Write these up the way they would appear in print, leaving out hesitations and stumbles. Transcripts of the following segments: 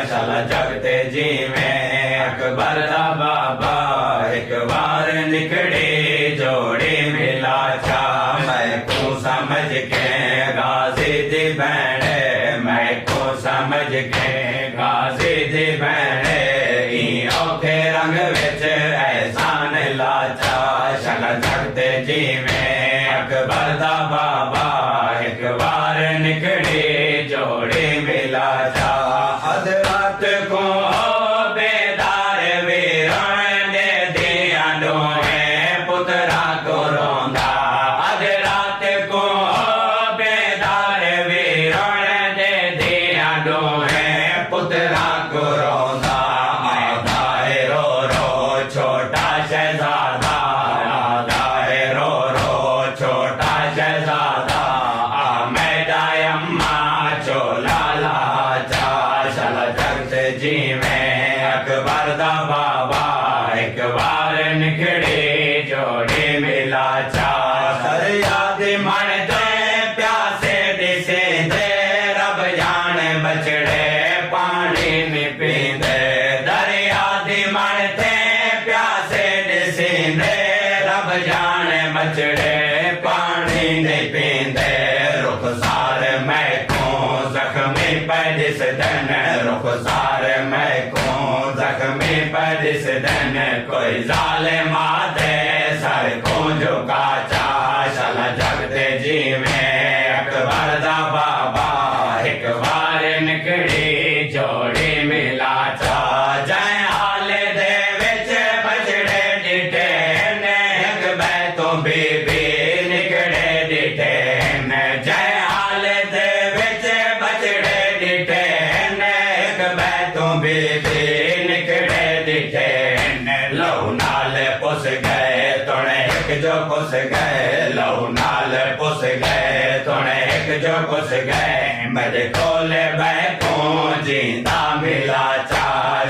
चल जगते जीवे अकबर दा बाबा एक बार निकले जोड़े मिला चा मैं को समझ के गाजी दी बहने मैं को समझ के गाजी दी बहने औखे रंग विच एहसान लाचा चल जगते जीवे अकबर दा बाबा एक बार निकले जोड़े मिला चा अध रात को बेदार वीरण दे दिया डोहे पुतरा को रोंदा अध रात को बेदार वीरण दे दिया डोहे पुतरा को रोंदा आधा है रो रो छोटा शहजादा आधा है रो रो छोटा शहजादा मैदा अम्मा चोला लाचा चल जगते जीवे अकबर दा बाबा एक बार निकले जोड़े मिला चा सर याद मन दे प्यासे दिसे दे रब जाने बचड़े पानी नहीं पींदे दरिया दी मन थे प्यासे दिसे दे रब जाने बचड़े पानी नहीं पींदे रुखसार मैं को जख्मी पैदिस दन रुखसार मैं को जख्मी पैदिस दन कोई जालिमा दे सर को झुका चा चल जगते जीवे अकबर दा बाबा एक बार निकली जोड़ी मिला चा जय हाले दे विच बजड़े डिठे ने एक बैतों बीबी निकले डिठे ने जय हाले दे विच बजड़े डिठे ने एक बैतों बीबी निकले डिठे ने लहू नाल पुस गए तुणे एक जो पुस गए लहू नाल पुस गए तुणे एक जो पुस गए मेरे कोले बैठो जिंदा मिला चा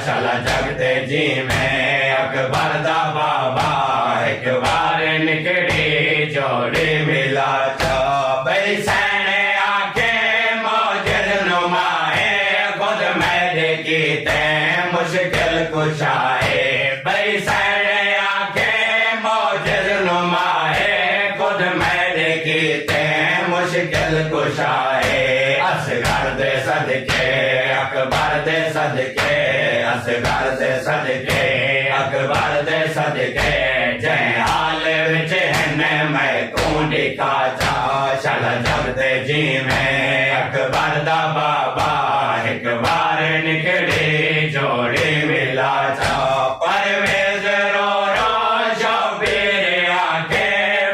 चल जगते जीवे अकबर दा बाबा एक बार निकली जोड़ी मिला चा बई सैने आके मौजद नुमाए खुद मेरे कीते मुश्किल कुशाए बई सैने आके मौजद नुमाए खुद मेरे कीते मुश्किल कुशाए असगर दे सदके अकबर दे सदके असगर दे सदके अकबर दे सदके जय हाल विच हने मैं कूंडी का चा चल जगते जीवे अकबर दा बाबा एक बार निकली जोड़ी मिला चा परवेज रो रो शौबीर आके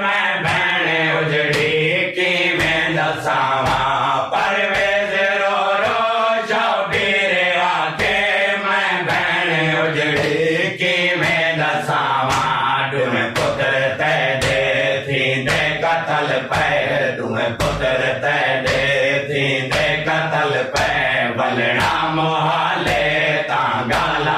मैं भैने उजड़ी की मैं दसावा परवेज रो रो शौबीर आके मैं भैने उजड़ी की मैं दसावा तुम्हें पुत्र तै दे थी दे कतल पे तुम्हें पुत्र तै दे थी दे कतल पे बलना मोहाले तांगाला